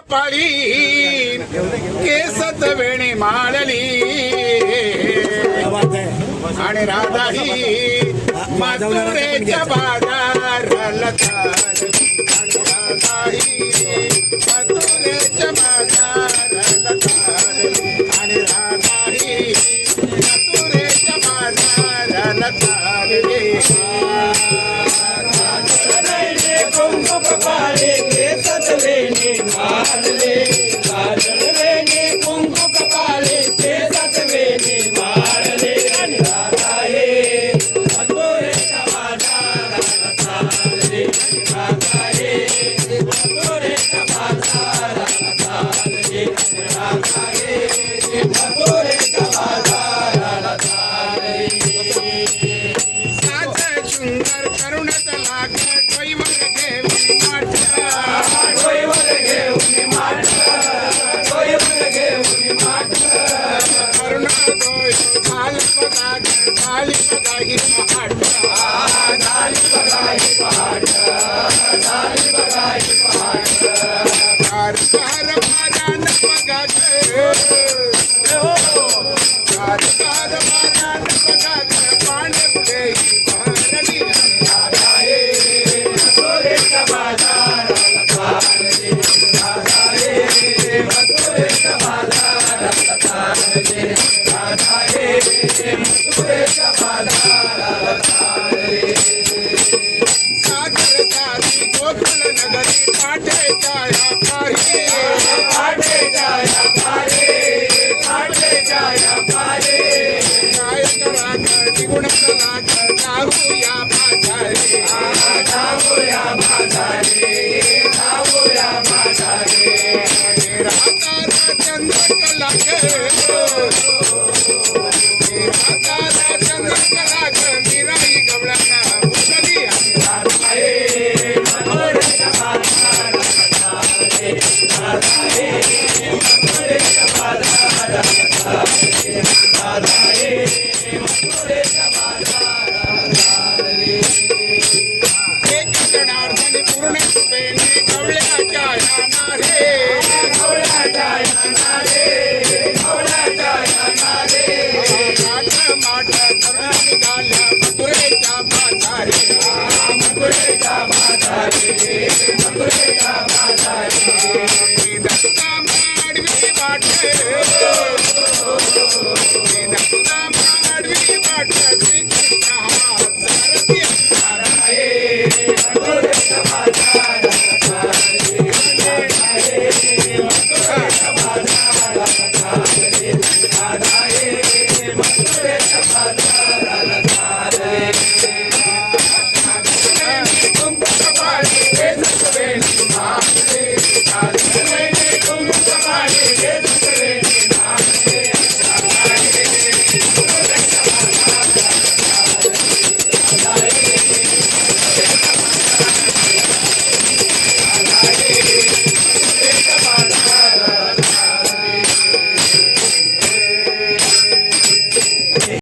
कपाळी केसत वेणी माळली आणि राधा ही मथुरेच्या बाजाराला चालली राधा ही मथुरेच्या बाजाराला चालली आणि राधा ही मथुरेच्या बाजाराला चालली कुंकू कपाळे केसत वेणी माळले काजळ वेणी कुंकू कपाळे केसत वेणी माळले आणि राधा हे मथुरेच्या बाजाराला चालले राधा हे मथुरेच्या बाजाराला चालले राधा हे मथुरेच्या बाजाराला चालले सुंदर करुणात लागला डोईवर घेऊन माठा डोईवर घेऊन माठा डोईवर घेऊन माठा करुणा डोय झाली बघा ही महाटा झाली बघा ही पहाटा झाली बघा ही पहाटा कार मारान बघा कार मारान बघा पाणी पुढे भरली राधा हे मथुरेच्या बाजाराला चालले राधा हे मथुरेच्या बाजाराला चालले राधा हे मथुरेच्या बाजाराला चालले सागर सारी गोकुल नगरी पाठे जाया पाहे पाठे जाया पारे पाठे जाया पारे गायक राग निगुण लाग जाऊया माझारे जाऊया माझारे जाऊया माझारे राधा चंद्र कलाग राधा चंद्र कलाग मिराई गवळ्यांना बुजली राधा हे मथुरेच्या बाजाराला चालले राधा हे मथुरेच्या बाजाराला चालले राधा हे मथुरेच्या बाजाराला चालले एक जनार्दनी पूर्ण सुबेने गवळ्याच्या नारे गवळ्याच्या नारे गवळ्याच्या नारे माठ माठ करून निघाल्या मथुरेच्या बाजारे मथुरेच्या बाजारे मथुरेच्या बाजारे दत्ता माडवी वाटे दत्ता माडवी वाटे श्रीकृष्ण हा सारथी राधा हे मथुरेच्या बाजाराला चालले राधा हे मथुरेच्या बाजाराला चालले राधा हे मथुरेच्या बाजाराला चालले कुंकू कपाळे केसत वेणी माळले काजळ वेणी कुंकू कपाळे केसत वेणी माळले राधा हे मथुरेच्या बाजाराला चालले राधा हे